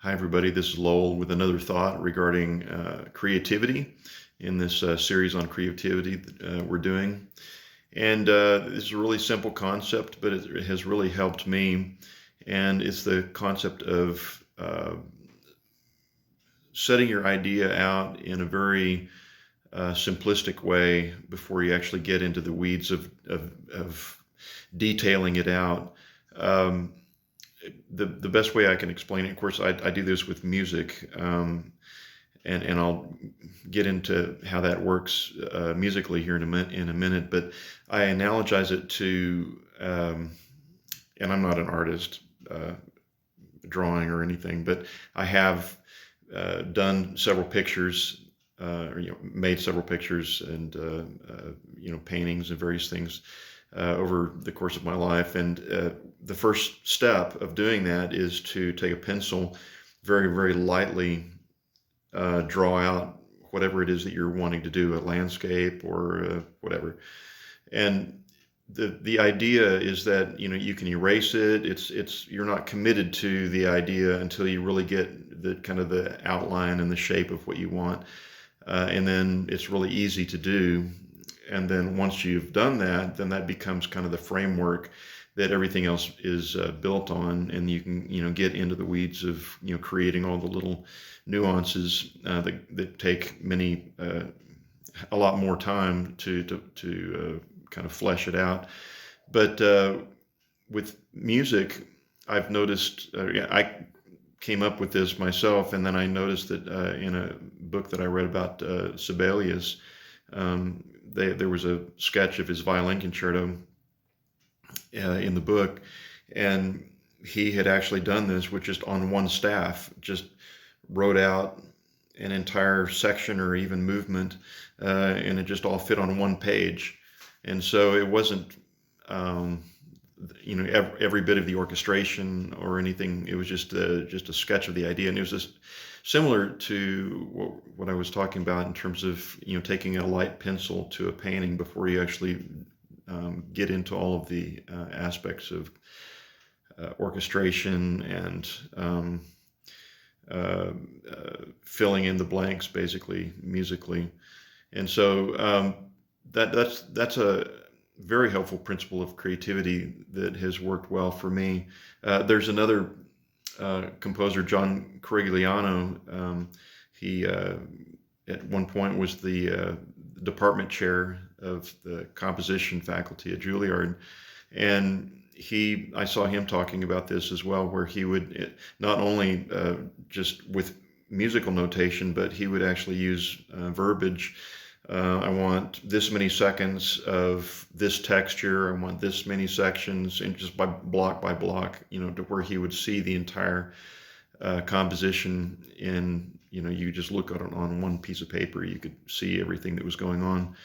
Hi, everybody. This is Lowell with another thought regarding creativity in this series on creativity that we're doing. And it's a really simple concept, but it has really helped me. And it's the concept of setting your idea out in a very simplistic way before you actually get into the weeds of detailing it out. Um, the best way I can explain it, of course, I do this with music, and I'll get into how that works musically here in a minute. But I analogize it to, and I'm not an artist, drawing or anything, but I have done several pictures, or made several pictures and paintings and various things over the course of my life. And the first step of doing that is to take a pencil, very, very lightly draw out whatever it is that you're wanting to do, a landscape or whatever. And the idea is that you can erase it. It's you're not committed to the idea until you really get the kind of the outline and the shape of what you want, and then it's really easy to do. And then once you've done that, then that becomes kind of the framework that everything else is built on, and you can get into the weeds of creating all the little nuances that take a lot more time to kind of flesh it out. But with music, I've noticed I came up with this myself, and then I noticed that in a book that I read about Sibelius. There was a sketch of his violin concerto in the book, and he had actually done this with just on one staff, just wrote out an entire section or even movement, and it just all fit on one page. And so it wasn't, every bit of the orchestration or anything. It was just a sketch of the idea, and it was just similar to what I was talking about in terms of taking a light pencil to a painting before you actually get into all of the aspects of orchestration and filling in the blanks, basically musically. And so that's a very helpful principle of creativity that has worked well for me. There's another composer, John Corigliano. He at one point was the department chair of the composition faculty at Juilliard, and I saw him talking about this as well, where he would not only just with musical notation, but he would actually use verbiage. I want this many seconds of this texture. I want this many sections, and just by block, to where he would see the entire composition in, you just look at it on one piece of paper, you could see everything that was going on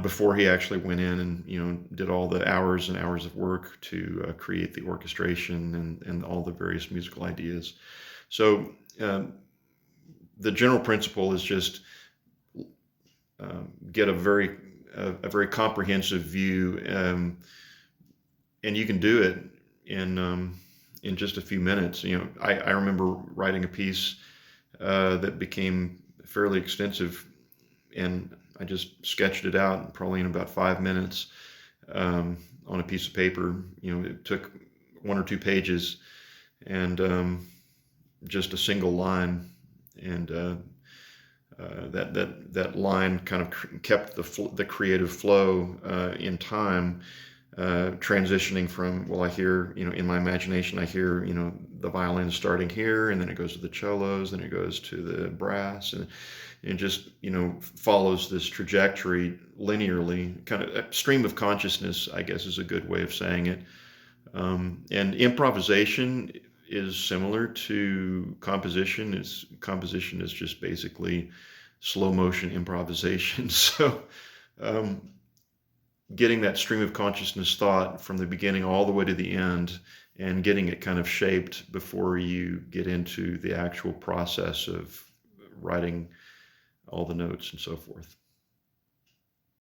before he actually went in and, did all the hours and hours of work to create the orchestration and all the various musical ideas. So the general principle is just get a very comprehensive view, and you can do it in just a few minutes. I remember writing a piece that became fairly extensive, and I just sketched it out probably in about 5 minutes on a piece of paper. It took 1 or 2 pages and just a single line, and that line kind of kept the creative flow in time, transitioning from, I hear, in my imagination, I hear, the violin starting here, and then it goes to the cellos, then it goes to the brass, and it just, follows this trajectory linearly, kind of a stream of consciousness, I guess is a good way of saying it. And improvisation is similar to composition. Composition is just basically slow motion improvisation. So getting that stream of consciousness thought from the beginning all the way to the end, and getting it kind of shaped before you get into the actual process of writing all the notes and so forth.